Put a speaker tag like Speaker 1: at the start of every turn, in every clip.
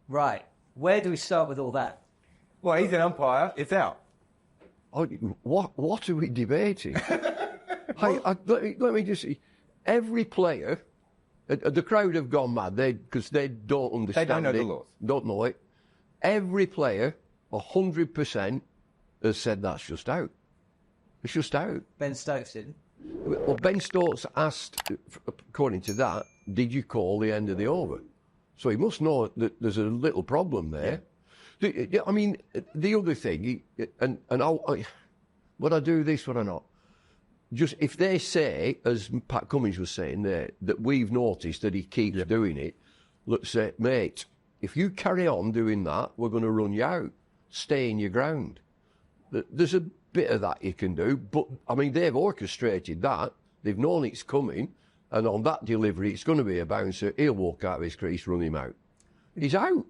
Speaker 1: Right. Where do we start with all that?
Speaker 2: Well, he's an umpire. It's out.
Speaker 3: Oh, what are we debating? Let me just see. Every player, the crowd have gone mad because they don't understand it.
Speaker 2: They don't know the laws.
Speaker 3: Don't know it. Every player, 100%, has said that's just out. It's just out.
Speaker 1: Ben Stokes didn't.
Speaker 3: Well, Ben Stokes asked, according to that, did you call the end of the over? So he must know that there's a little problem there. Yeah. I mean, the other thing, would I do this, would I not? Just if they say, as Pat Cummins was saying there, that we've noticed that he keeps doing it, let's say, mate, if you carry on doing that, we're going to run you out. Stay in your ground. There's a bit of that you can do, but, I mean, they've orchestrated that. They've known it's coming, and on that delivery, it's going to be a bouncer. He'll walk out of his crease, run him out. He's out.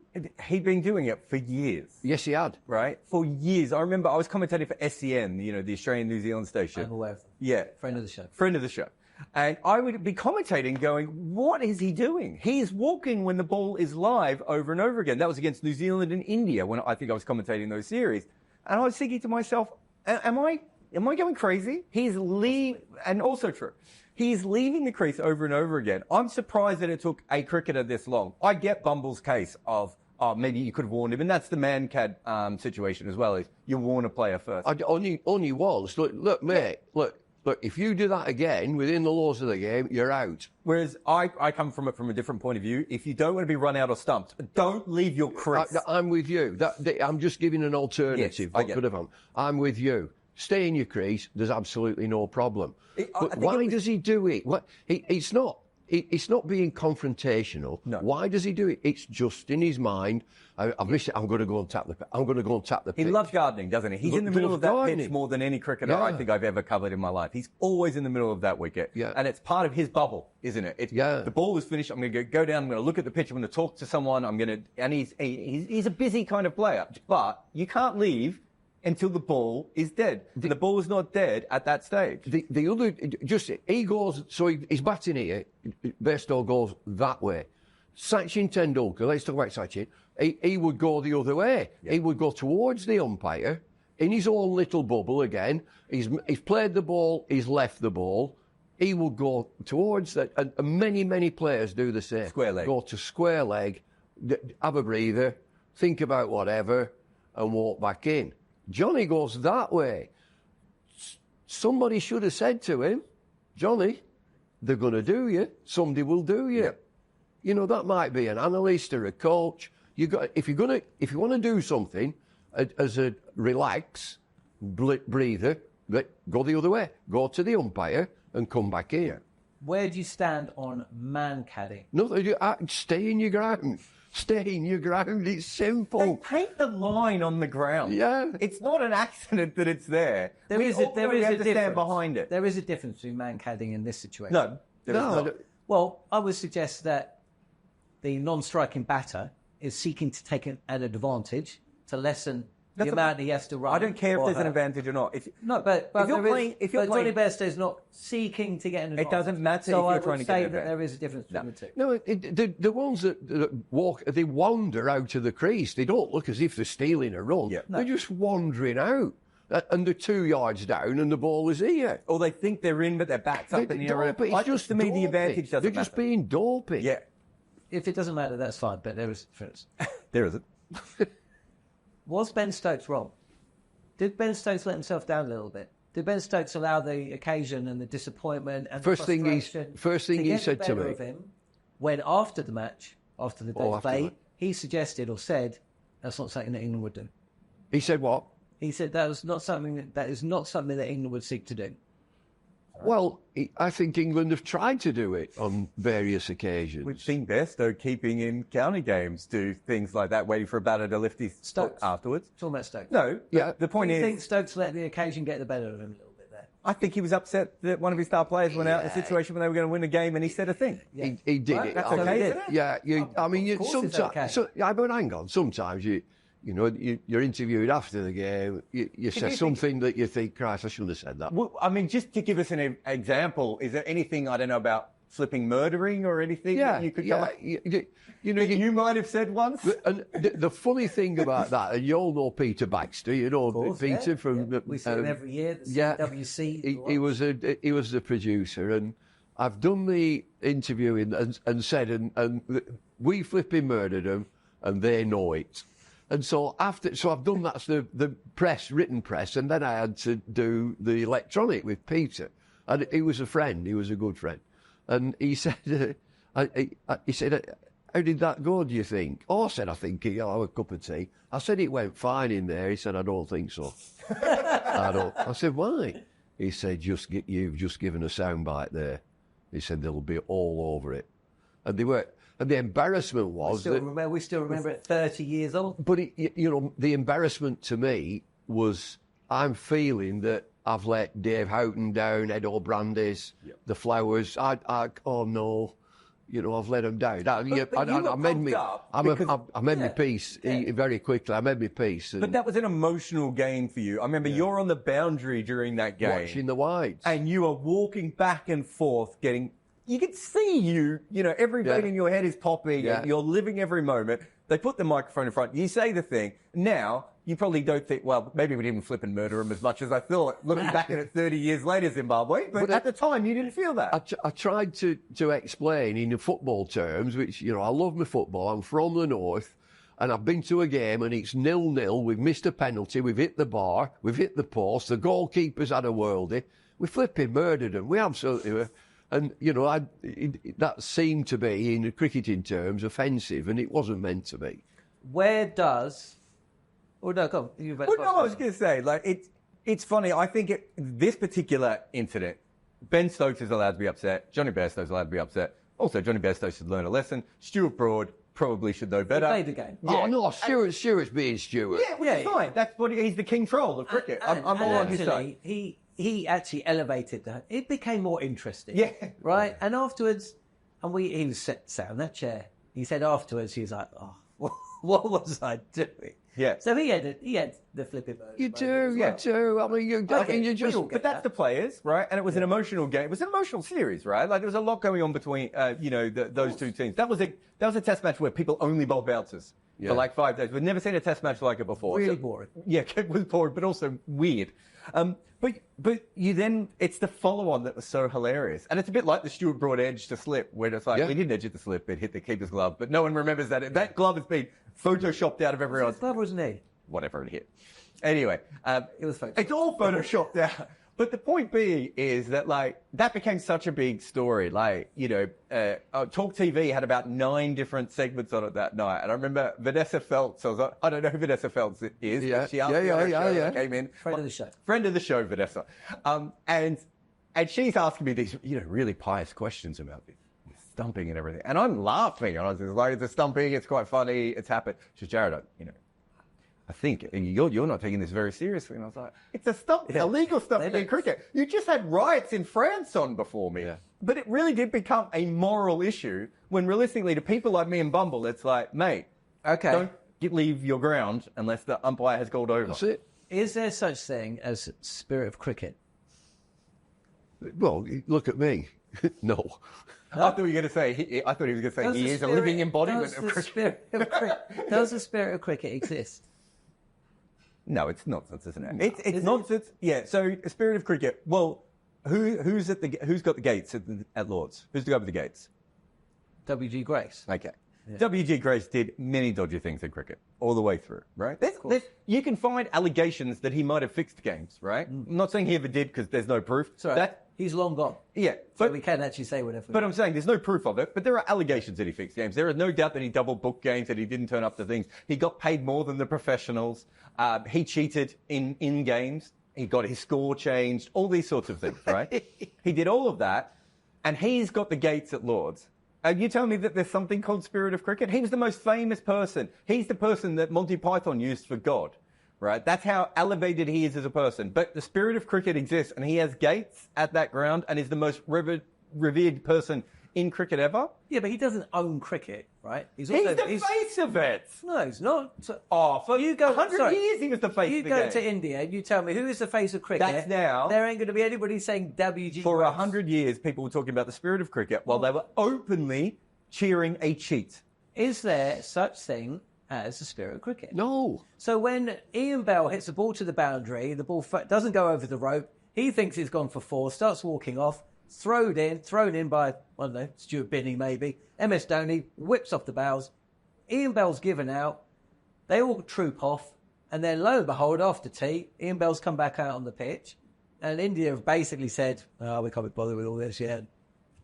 Speaker 2: He'd been doing it for years.
Speaker 3: Yes, he had.
Speaker 2: Right? For years. I remember I was commentating for SEN, the Australian New Zealand station.
Speaker 1: I'm aware of them.
Speaker 2: Yeah.
Speaker 1: Friend of the show.
Speaker 2: Friend of the show. And I would be commentating going, what is he doing? He's walking when the ball is live over and over again. That was against New Zealand and India when I think I was commentating those series. And I was thinking to myself, am I going crazy? And also true. He's leaving the crease over and over again. I'm surprised that it took a cricketer this long. I get Bumble's case of, maybe you could have warned him, and that's the man-cad situation as well, is you warn a player first.
Speaker 3: Only once. Look, mate, look, if you do that again within the laws of the game, you're out.
Speaker 2: Whereas I come from it from a different point of view. If you don't want to be run out or stumped, don't leave your crease.
Speaker 3: I'm with you. I'm just giving an alternative.
Speaker 2: Yes,
Speaker 3: I'm with you. Stay in your crease. There's absolutely no problem. But why does he do it? It's not being confrontational.
Speaker 2: No.
Speaker 3: Why does he do it? It's just in his mind. I've missed it. I'm going to go and tap the pitch.
Speaker 2: He loves gardening, doesn't he? He's in the middle of that pitch more than any cricketer I think I've ever covered in my life. He's always in the middle of that wicket.
Speaker 3: Yeah.
Speaker 2: And it's part of his bubble, isn't it? The ball is finished. I'm going to go down. I'm going to look at the pitch. I'm going to talk to someone. And he's a busy kind of player. But you can't leave until the ball is dead. And the ball is not dead at that stage.
Speaker 3: The other, he goes, so he's batting here. Bairstow goes that way. Sachin Tendulkar, let's talk about Sachin. He would go the other way. Yeah. He would go towards the umpire in his own little bubble again. He's played the ball, he's left the ball. He would go towards that. And many players do the same.
Speaker 2: Square leg.
Speaker 3: Go to square leg, have a breather, think about whatever, and walk back in. Jonny goes that way. Somebody should have said to him, Jonny, they're going to do you. Somebody will do you.
Speaker 2: Yep.
Speaker 3: That might be an analyst or a coach. If you want to do something as a relax, breather, go the other way. Go to the umpire and come back here.
Speaker 1: Where do you stand on man-cadding?
Speaker 3: No, stay in your ground. Stay in your ground. It's simple.
Speaker 2: They paint the line on the ground.
Speaker 3: Yeah.
Speaker 2: It's not an accident that it's there.
Speaker 1: There is a difference.
Speaker 2: Stand behind it.
Speaker 1: There is a difference between man-cadding in this situation.
Speaker 2: No. There is not.
Speaker 1: Well, I would suggest that the non-striking batter is seeking to take an advantage to lessen the amount he has to run.
Speaker 2: I don't care if there's an advantage or not.
Speaker 1: But Jonny Bairstow is not seeking to get an advantage.
Speaker 2: It doesn't matter if you're trying to get an advantage.
Speaker 1: So I would say that there is a difference between the two.
Speaker 3: No, the ones that walk, they wander out of the crease. They don't look as if they're stealing a run.
Speaker 2: Yeah.
Speaker 3: They're just wandering out. And they're 2 yards down and the ball is here.
Speaker 2: Or they think they're in, but their back's up in the air.
Speaker 3: But it's just
Speaker 2: to me, the advantage doesn't matter.
Speaker 3: They're just being dopey.
Speaker 2: Yeah.
Speaker 1: If it doesn't matter, that's fine, but there is a difference.
Speaker 2: There isn't.
Speaker 1: Was Ben Stokes wrong? Did Ben Stokes let himself down a little bit? Did Ben Stokes allow the occasion and the disappointment and the frustration
Speaker 3: he said to me
Speaker 1: of him when after the match, after the day's play, he suggested or said that's not something that England would do?
Speaker 3: He said what?
Speaker 1: He said that is not something that England would seek to do.
Speaker 3: Well, I think England have tried to do it on various occasions.
Speaker 2: We've seen Bairstow keeping in county games do things like that, waiting for a batter to lift his foot afterwards.
Speaker 1: Talking about Stokes.
Speaker 2: No, the point is...
Speaker 1: Do you think Stokes let the occasion get the better of him a little bit there?
Speaker 2: I think he was upset that one of his star players went out in a situation where they were going to win a game and he said a thing.
Speaker 3: Yeah. He did it.
Speaker 2: That's okay, isn't it?
Speaker 3: Yeah, I mean,
Speaker 1: sometimes...
Speaker 3: but hang on, sometimes you're interviewed after the game, you say something that you think, Christ, I shouldn't have said that.
Speaker 2: Well, I mean, just to give us an example, is there anything, I don't know, about flipping murdering or anything
Speaker 3: Yeah,
Speaker 2: that you could
Speaker 3: you
Speaker 2: might have said once?
Speaker 3: And the funny thing about that, and you all know Peter Baxter, Peter from...
Speaker 1: we see him every year, the CWC.
Speaker 3: He was the producer, and I've done the interviewing and said, and we flipping murdered them, and they know it. And so I've done that's the written press, and then I had to do the electronic with Peter. And he was a friend, he was a good friend. And he said, how did that go, do you think? Oh, I said, I think he'll have a cup of tea. I said, it went fine in there. He said, I don't think so. I said, why? He said, you've just given a soundbite there. He said, they'll be all over it. And they were, and the embarrassment was
Speaker 1: we still remember it 30 years old.
Speaker 3: But, the embarrassment to me was I'm feeling that I've let Dave Houghton down, Ed O'Brandy's, the Flowers. Oh no. I've let them down. I made my peace very quickly. I made my peace.
Speaker 2: But that was an emotional game for you. I remember you're on the boundary during that game.
Speaker 3: Watching the wides.
Speaker 2: And you are walking back and forth you could see every beat in your head is popping. And you're living every moment. They put the microphone in front. You say the thing. Now, you probably don't think, well, maybe we didn't flip and murder him as much as I thought, looking back at it 30 years later, Zimbabwe. But at the time, you didn't feel that.
Speaker 3: I tried to explain in football terms, which, I love my football. I'm from the north, and I've been to a game, and it's 0-0. We've missed a penalty. We've hit the bar. We've hit the post. The goalkeeper's had a worldie. We flipping murdered him. We absolutely were. And, that seemed to be, in cricketing terms, offensive, and it wasn't meant to be.
Speaker 1: Where does... Oh, no, come on.
Speaker 2: I was going to say, it's funny. I think this particular incident, Ben Stokes is allowed to be upset. Jonny Bairstow is allowed to be upset. Also, Jonny Bairstow should learn a lesson. Stuart Broad probably should know better.
Speaker 1: He played the game.
Speaker 3: Yeah. Oh, no, Stuart's being Stuart.
Speaker 2: Yeah, fine. That's he's the king troll of cricket. I'm all on his side.
Speaker 1: He actually elevated that. It became more interesting.
Speaker 2: Yeah.
Speaker 1: Right? And afterwards, he was sat on that chair. He said afterwards, he was like, oh, what was I doing?
Speaker 2: Yeah.
Speaker 1: So he had the flipping bird.
Speaker 3: You do. I mean, you just...
Speaker 2: But that's the players, right? And it was an emotional game. It was an emotional series, right? There was a lot going on between, those two teams. That was a test match where people only bowled bouncers for 5 days. We've never seen a test match like it before.
Speaker 1: Really boring.
Speaker 2: Yeah, it was boring, but also weird. But you then, it's the follow-on that was so hilarious. And it's a bit like the Stuart Broad edge to slip, where it's like, we didn't edge it to slip, it hit the keeper's glove, but no one remembers that. That glove has been photoshopped out of everyone else.
Speaker 1: Glove was an E.
Speaker 2: Whatever it hit. Anyway,
Speaker 1: it was photoshopped.
Speaker 2: It's all photoshopped out. But the point being is that, that became such a big story. Talk TV had about 9 different segments on it that night. And I remember Vanessa Feltz, I don't know who Vanessa Feltz is.
Speaker 3: Yeah.
Speaker 2: She asked me on her show, came in.
Speaker 1: Friend of the show.
Speaker 2: Friend of the show, Vanessa. And she's asking me these, really pious questions about this stumping and everything. And I'm laughing. And I was just like, it's a stumping, it's quite funny, it's happened. She said, Jarrod, I think you're not taking this very seriously. And I was like, it's a stump, illegal stumping in cricket. You just had riots in France on before me. Yeah. But it really did become a moral issue when realistically to people like me and Bumble, it's like, mate, don't leave your ground unless the umpire has called over.
Speaker 3: That's it.
Speaker 1: Is there such thing as spirit of cricket?
Speaker 3: Well, look at me. No.
Speaker 2: I thought you were going to say, he is a living embodiment of cricket.
Speaker 1: Does the spirit of cricket exist?
Speaker 2: No, it's nonsense, isn't it? It's nonsense. Yeah. So, spirit of cricket. Well, who's got the gates at Lord's? Who's to go with the gates?
Speaker 1: W.G. Grace.
Speaker 2: Okay. Yeah. W.G. Grace did many dodgy things in cricket all the way through, right? You can find allegations that he might have fixed games, right? I'm not saying he ever did because there's no proof.
Speaker 1: Sorry, he's long gone.
Speaker 2: Yeah.
Speaker 1: So we can actually say whatever.
Speaker 2: But I'm saying there's no proof of it, but there are allegations that he fixed games. There is no doubt that he double booked games, that he didn't turn up to things. He got paid more than the professionals. He cheated in games. He got his score changed, all these sorts of things, right? He did all of that, and he's got the gates at Lord's. You tell me that there's something called spirit of cricket? He was the most famous person. He's the person that Monty Python used for God, right? That's how elevated he is as a person. But the spirit of cricket exists, and he has gates at that ground and is the most revered person in cricket ever.
Speaker 1: Yeah, but he doesn't own cricket, right?
Speaker 2: He's the face of it.
Speaker 1: No, he's not. So,
Speaker 2: for
Speaker 1: you go
Speaker 2: 100 years he was the face of the game.
Speaker 1: You go to India and you tell me who is the face of cricket.
Speaker 2: That's now.
Speaker 1: There ain't going to be anybody saying WG.
Speaker 2: For 100 years, people were talking about the spirit of cricket while they were openly cheering a cheat.
Speaker 1: Is there such thing as the spirit of cricket?
Speaker 3: No.
Speaker 1: So when Ian Bell hits the ball to the boundary, the ball doesn't go over the rope. He thinks he's gone for 4, starts walking off, thrown in by, I don't know, Stuart Binney maybe. MS Dhoni whips off the bows. Ian Bell's given out. They all troop off. And then lo and behold, after tea, Ian Bell's come back out on the pitch. And India have basically said, we can't be bothered with all this yet.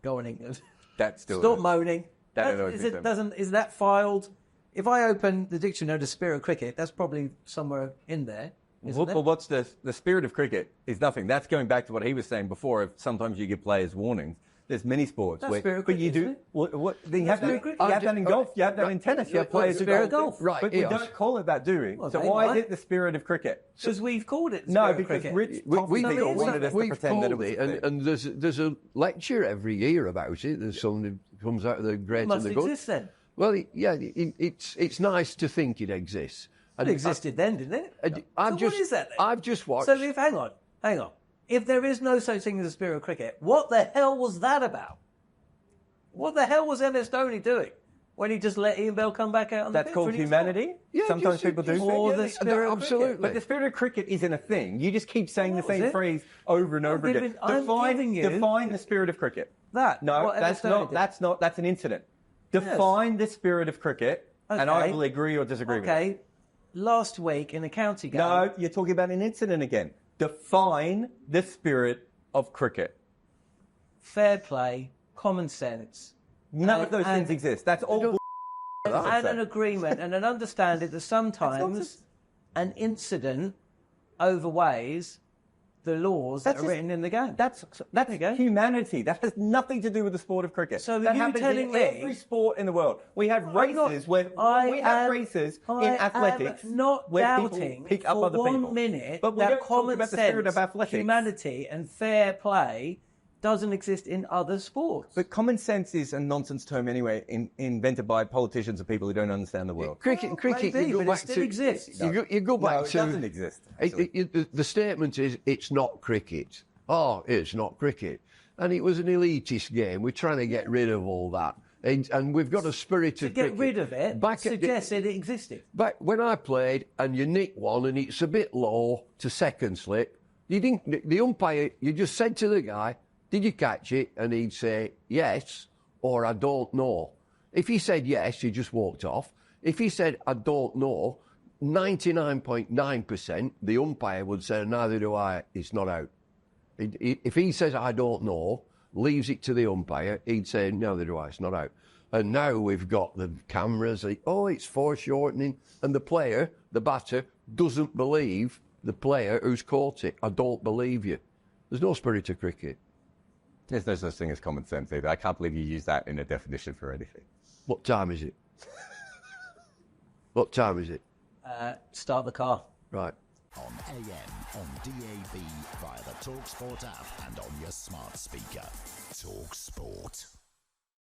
Speaker 1: Go on, England.
Speaker 2: That's still
Speaker 1: Stop moaning.
Speaker 2: Is
Speaker 1: that filed? If I open the dictionary of the spirit of cricket, that's probably somewhere in there.
Speaker 2: Well, what's the spirit of cricket is nothing. That's going back to what he was saying before. If sometimes you give players warnings. There's many sports
Speaker 1: that's
Speaker 2: where,
Speaker 1: spirit of
Speaker 2: but
Speaker 1: cricket,
Speaker 2: you do. You have that in golf. You have that in tennis. You have players who golf.
Speaker 3: Right,
Speaker 2: but we don't call it that, do we?
Speaker 1: Well,
Speaker 2: so why is it the spirit of cricket?
Speaker 1: Because we've called it.
Speaker 2: No, because Rich people wanted us to pretend that it was
Speaker 3: it, and there's a lecture every year about it. There's something that comes out of the great and the good.
Speaker 1: It must exist then.
Speaker 3: Well, it's nice to think it exists.
Speaker 1: It existed then, didn't it? What is that then?
Speaker 3: I've just watched.
Speaker 1: So hang on. If there is no such thing as a spirit of cricket, what the hell was that about? What the hell was MS Dhoni doing when he just let Ian Bell come back out on the pitch?
Speaker 2: That's called humanity?
Speaker 3: Yeah,
Speaker 2: sometimes people do.
Speaker 1: Or the spirit of
Speaker 3: absolutely.
Speaker 1: cricket.
Speaker 2: But the spirit of cricket isn't a thing. You just keep saying the same phrase over and over again. Define the spirit of cricket.
Speaker 1: That's
Speaker 2: an incident. Define the spirit of cricket, and I will agree or disagree with you.
Speaker 1: Okay, last week in a county game.
Speaker 2: No, you're talking about an incident again. Define the spirit of cricket.
Speaker 1: Fair play, common sense.
Speaker 2: None of those things exist. That's all.
Speaker 1: And an agreement and an understanding that sometimes an incident overweighs the laws that are written in the game.
Speaker 2: That's humanity. That has nothing to do with the sport of cricket.
Speaker 1: So
Speaker 2: that
Speaker 1: you
Speaker 2: happens
Speaker 1: telling
Speaker 2: in
Speaker 1: me
Speaker 2: every sport in the world. We have races in athletics
Speaker 1: not
Speaker 2: where
Speaker 1: doubting
Speaker 2: people pick up
Speaker 1: for
Speaker 2: other
Speaker 1: 1
Speaker 2: people.
Speaker 1: minute
Speaker 2: But we
Speaker 1: that
Speaker 2: don't talk
Speaker 1: common
Speaker 2: about the spirit
Speaker 1: sense,
Speaker 2: of athletics.
Speaker 1: humanity, and fair play doesn't exist in other sports.
Speaker 2: But common sense is a nonsense term anyway, invented by politicians and people who don't understand the world.
Speaker 3: Cricket,
Speaker 1: maybe,
Speaker 3: you go
Speaker 1: but
Speaker 3: back
Speaker 1: it still
Speaker 3: to
Speaker 1: exists.
Speaker 3: You go back
Speaker 2: it
Speaker 3: to
Speaker 2: doesn't exist.
Speaker 3: The statement is it's not cricket. Oh, it's not cricket, and it was an elitist game. We're trying to get rid of all that, and we've got a spirit of cricket.
Speaker 1: Get rid of it. Suggested it existed.
Speaker 3: Back when I played, and you nick one, and it's a bit low to second slip. You didn't. The umpire. You just said to the guy, "Did you catch it?" And he'd say yes or "I don't know." If he said yes, he just walked off. If he said "I don't know," 99.9% the umpire would say "Neither do I." It's not out. If he says "I don't know," leaves it to the umpire, he'd say "Neither do I." It's not out. And now we've got the cameras. It's foreshortening, and the player, the batter, doesn't believe the player who's caught it. I don't believe you. There's no spirit of cricket.
Speaker 2: There's no such thing as common sense either. I can't believe you use that in a definition for anything.
Speaker 3: What time is it? What time is it?
Speaker 1: Start the car.
Speaker 3: Right.
Speaker 4: On AM, on DAB, via the talkSPORT app and on your smart speaker. talkSPORT.